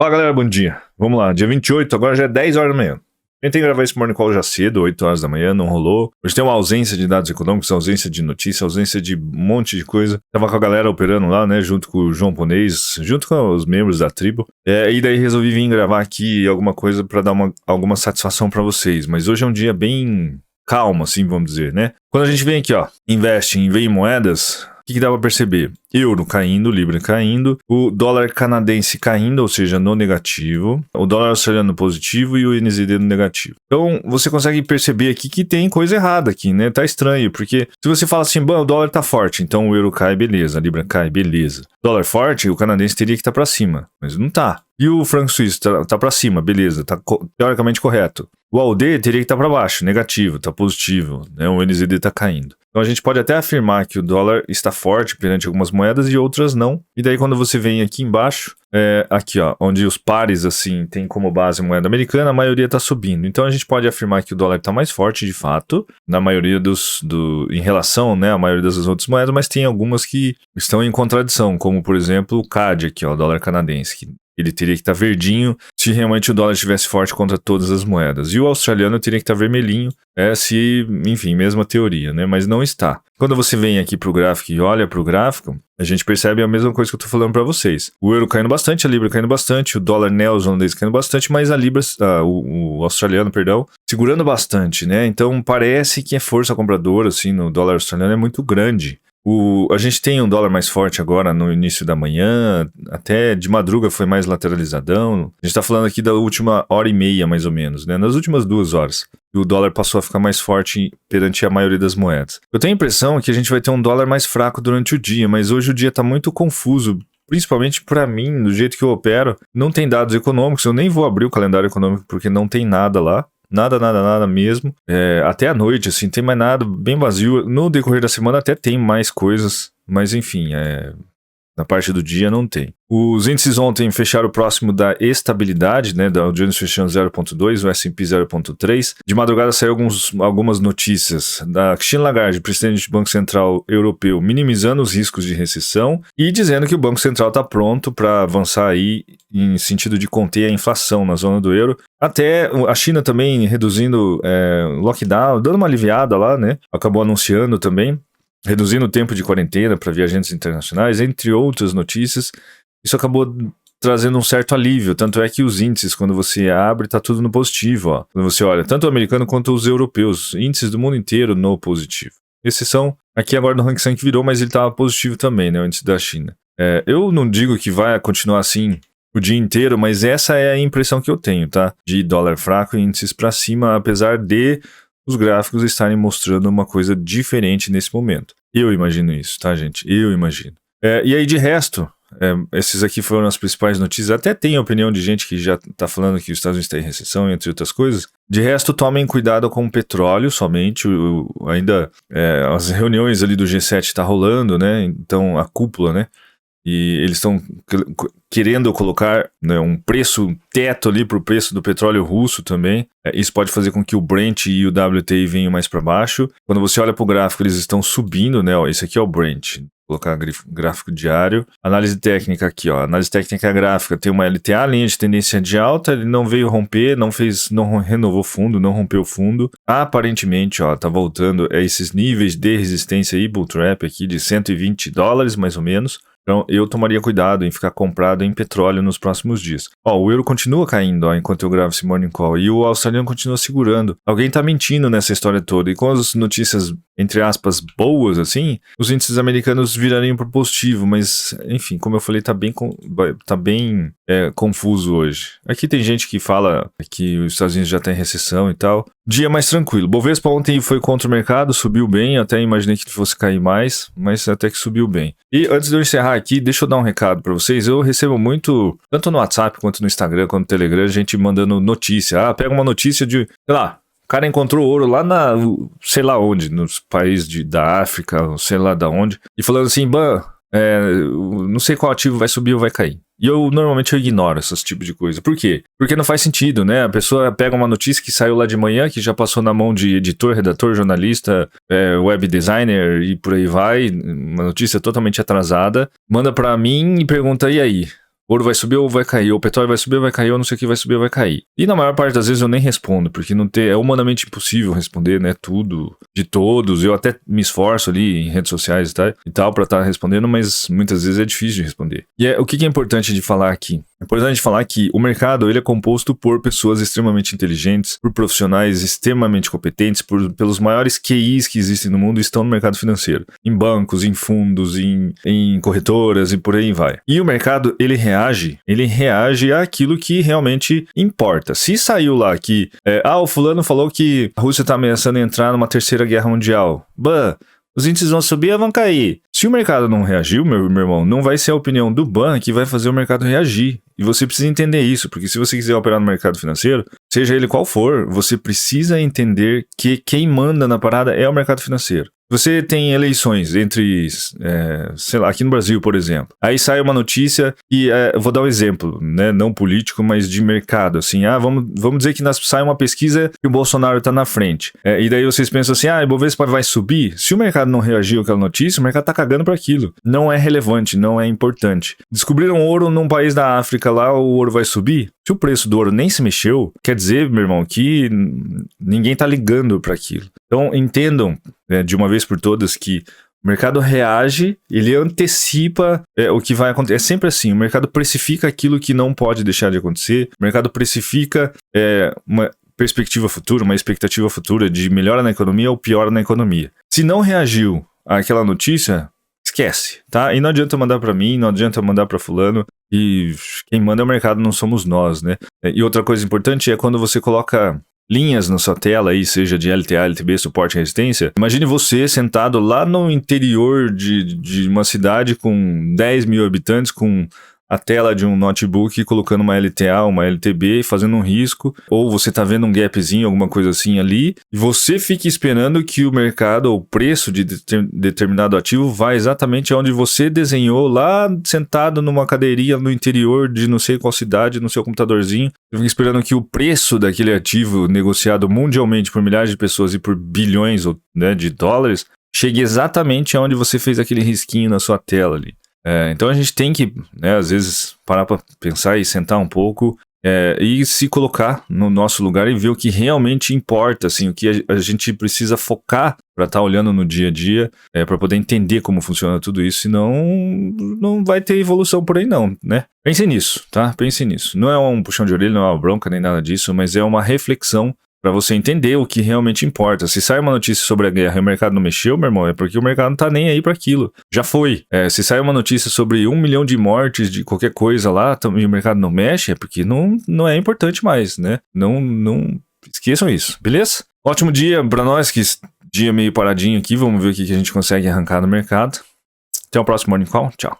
Fala galera, bom dia. Vamos lá, dia 28, agora já é 10 horas da manhã. Tentei gravar esse Morning Call já cedo, 8 horas da manhã, não rolou. Hoje tem uma ausência de dados econômicos, ausência de notícia, ausência de um monte de coisa. Tava com a galera operando lá, né, junto com o João Ponês, junto com os membros da tribo. E daí resolvi vir gravar aqui alguma coisa pra dar alguma satisfação pra vocês. Mas hoje é um dia bem calmo, assim, vamos dizer, né? Quando a gente vem aqui, ó, investe e vê em moedas, o que dá pra perceber? Euro caindo, Libra caindo, o dólar canadense caindo, ou seja, no negativo, o dólar australiano positivo e o NZD no negativo. Então, você consegue perceber aqui que tem coisa errada aqui, né? Tá estranho, porque se você fala assim, bom, o dólar tá forte, então o euro cai, beleza, a Libra cai, beleza. Dólar forte, o canadense teria que estar pra cima, mas não tá. E o franco suíço tá pra cima, beleza, tá teoricamente correto. O AUD teria que estar pra baixo, negativo, tá positivo, né? O NZD tá caindo. Então a gente pode até afirmar que o dólar está forte perante algumas moedas e outras não. E daí quando você vem aqui embaixo, aqui ó, onde os pares assim tem como base a moeda americana, a maioria está subindo. Então a gente pode afirmar que o dólar está mais forte de fato, na maioria em relação, né, à maioria das outras moedas, mas tem algumas que estão em contradição, como por exemplo o CAD aqui, ó, o dólar canadense, que ele teria que estar verdinho se realmente o dólar estivesse forte contra todas as moedas. E o australiano teria que estar vermelhinho, se, enfim, mesma teoria, né? Mas não está. Quando você vem aqui para o gráfico e olha para o gráfico, a gente percebe a mesma coisa que eu estou falando para vocês. O euro caindo bastante, a libra caindo bastante, o dólar neozelandês caindo bastante, mas a libra, o australiano, perdão, segurando bastante, né? Então parece que a força compradora, assim, no dólar australiano é muito grande. A gente tem um dólar mais forte agora no início da manhã, até de madruga foi mais lateralizadão. A gente tá falando aqui da última hora e meia, mais ou menos, né? Nas últimas 2 horas. E o dólar passou a ficar mais forte perante a maioria das moedas. Eu tenho a impressão que a gente vai ter um dólar mais fraco durante o dia, mas hoje o dia tá muito confuso. Principalmente para mim, do jeito que eu opero, não tem dados econômicos, eu nem vou abrir o calendário econômico porque não tem nada lá. Nada mesmo. Até a noite, assim, tem mais nada, bem vazio. No decorrer da semana até tem mais coisas, mas enfim, na parte do dia não tem. Os índices ontem fecharam próximo da estabilidade, né? O Jones fechando 0,2, o S&P 0,3. De madrugada saiu algumas notícias da Christine Lagarde, presidente do Banco Central Europeu, minimizando os riscos de recessão e dizendo que o Banco Central está pronto para avançar aí em sentido de conter a inflação na zona do euro. Até a China também reduzindo lockdown, dando uma aliviada lá, né? Acabou anunciando também, reduzindo o tempo de quarentena para viajantes internacionais, entre outras notícias. Isso acabou trazendo um certo alívio, tanto é que os índices, quando você abre, tá tudo no positivo, ó. Quando você olha, tanto o americano quanto os europeus, índices do mundo inteiro no positivo. Exceção aqui agora no Hang Seng que virou, mas ele tava positivo também, né, o índice da China. Eu não digo que vai continuar assim o dia inteiro, mas essa é a impressão que eu tenho, tá? De dólar fraco e índices para cima, apesar de os gráficos estarem mostrando uma coisa diferente nesse momento. Eu imagino isso, tá, gente? Eu imagino. E aí, de resto, esses aqui foram as principais notícias. Até tem a opinião de gente que já tá falando que os Estados Unidos está em recessão, entre outras coisas. De resto, tomem cuidado com o petróleo somente. Ainda as reuniões ali do G7 tá rolando, né? Então, a cúpula, né? E eles estão querendo colocar, né, um preço teto ali para o preço do petróleo russo também. Isso pode fazer com que o Brent e o WTI venham mais para baixo. Quando você olha para o gráfico, eles estão subindo, né? Ó, esse aqui é o Brent. Vou colocar gráfico diário. Análise técnica aqui, ó. Análise técnica gráfica tem uma LTA, linha de tendência de alta. Ele não veio romper, não renovou fundo, não rompeu fundo. Aparentemente, ó, tá voltando a esses níveis de resistência aí, bull trap aqui de $120 mais ou menos. Então, eu tomaria cuidado em ficar comprado em petróleo nos próximos dias. Ó, o euro continua caindo, ó, enquanto eu gravo esse Morning Call. E o australiano continua segurando. Alguém tá mentindo nessa história toda. E com as notícias, entre aspas, boas, assim, os índices americanos virariam pro positivo. Mas, enfim, como eu falei, tá bem confuso hoje. Aqui tem gente que fala que os Estados Unidos já tá em recessão e tal. Dia mais tranquilo. Bovespa ontem foi contra o mercado, subiu bem. Até imaginei que fosse cair mais, mas até que subiu bem. E antes de eu encerrar aqui, deixa eu dar um recado pra vocês. Eu recebo muito, tanto no WhatsApp quanto no Instagram, quanto no Telegram, gente mandando notícia. Pega uma notícia de, sei lá, o cara encontrou ouro lá na, sei lá onde, nos países da África, sei lá da onde, e falando assim, não sei qual ativo vai subir ou vai cair. E normalmente eu ignoro esse tipo de coisa. Por quê? Porque não faz sentido, né? A pessoa pega uma notícia que saiu lá de manhã, que já passou na mão de editor, redator, jornalista, web designer e por aí vai, uma notícia totalmente atrasada, manda pra mim e pergunta, e aí? ouro vai subir ou vai cair, ou o petróleo vai subir ou vai cair, ou não sei o que vai subir ou vai cair. E na maior parte das vezes eu nem respondo, porque é humanamente impossível responder, né, tudo, de todos. Eu até me esforço ali em redes sociais e tal pra estar respondendo, mas muitas vezes é difícil de responder. E o que é importante de falar aqui? É importante falar que o mercado ele é composto por pessoas extremamente inteligentes, por profissionais extremamente competentes, pelos maiores QIs que existem no mundo e estão no mercado financeiro. Em bancos, em fundos, em corretoras e por aí vai. E o mercado, ele reage àquilo que realmente importa. Se saiu lá que, o fulano falou que a Rússia está ameaçando entrar numa terceira guerra mundial. Os índices vão subir ou vão cair. Se o mercado não reagiu, meu irmão, não vai ser a opinião do BAN que vai fazer o mercado reagir. E você precisa entender isso, porque se você quiser operar no mercado financeiro, seja ele qual for, você precisa entender que quem manda na parada é o mercado financeiro. Você tem eleições entre, sei lá, aqui no Brasil, por exemplo. Aí sai uma notícia e, eu vou dar um exemplo, né, não político, mas de mercado, assim. Vamos dizer que sai uma pesquisa que o Bolsonaro está na frente. E daí vocês pensam assim, o Ibovespa vai subir? Se o mercado não reagiu àquela notícia, o mercado tá cagando para aquilo. Não é relevante, não é importante. Descobriram ouro num país da África lá, o ouro vai subir? Se o preço do ouro nem se mexeu, quer dizer, meu irmão, que ninguém tá ligando para aquilo. Então, entendam, de uma vez por todas que o mercado reage, ele antecipa o que vai acontecer. É sempre assim, o mercado precifica aquilo que não pode deixar de acontecer, o mercado precifica uma perspectiva futura, uma expectativa futura de melhora na economia ou piora na economia. Se não reagiu àquela notícia, esquece, tá? E não adianta mandar para mim, não adianta mandar para fulano, e quem manda é o mercado, não somos nós, né? E outra coisa importante é quando você coloca linhas na sua tela aí, seja de LTA, LTB, suporte e resistência. Imagine você sentado lá no interior de uma cidade com 10 mil habitantes, com a tela de um notebook, colocando uma LTA, uma LTB, fazendo um risco, ou você tá vendo um gapzinho, alguma coisa assim ali, e você fica esperando que o mercado, ou o preço de determinado ativo, vá exatamente onde você desenhou, lá sentado numa cadeirinha no interior de não sei qual cidade, no seu computadorzinho, você fica esperando que o preço daquele ativo negociado mundialmente por milhares de pessoas e por bilhões, né, de dólares, chegue exatamente aonde você fez aquele risquinho na sua tela ali. Então a gente tem que, né, às vezes, parar para pensar e sentar um pouco e se colocar no nosso lugar e ver o que realmente importa, assim, o que a gente precisa focar para estar olhando no dia a dia, para poder entender como funciona tudo isso, senão não vai ter evolução por aí não, né? Pense nisso, tá? Pense nisso. Não é um puxão de orelha, não é uma bronca nem nada disso, mas é uma reflexão para você entender o que realmente importa. Se sai uma notícia sobre a guerra e o mercado não mexeu, meu irmão, é porque o mercado não tá nem aí para aquilo. Já foi. Se sai uma notícia sobre 1 milhão de mortes de qualquer coisa lá e o mercado não mexe, é porque não é importante mais, né? Não esqueçam isso, beleza? Ótimo dia para nós, que dia meio paradinho aqui. Vamos ver o que a gente consegue arrancar no mercado. Até o próximo Morning Call. Tchau.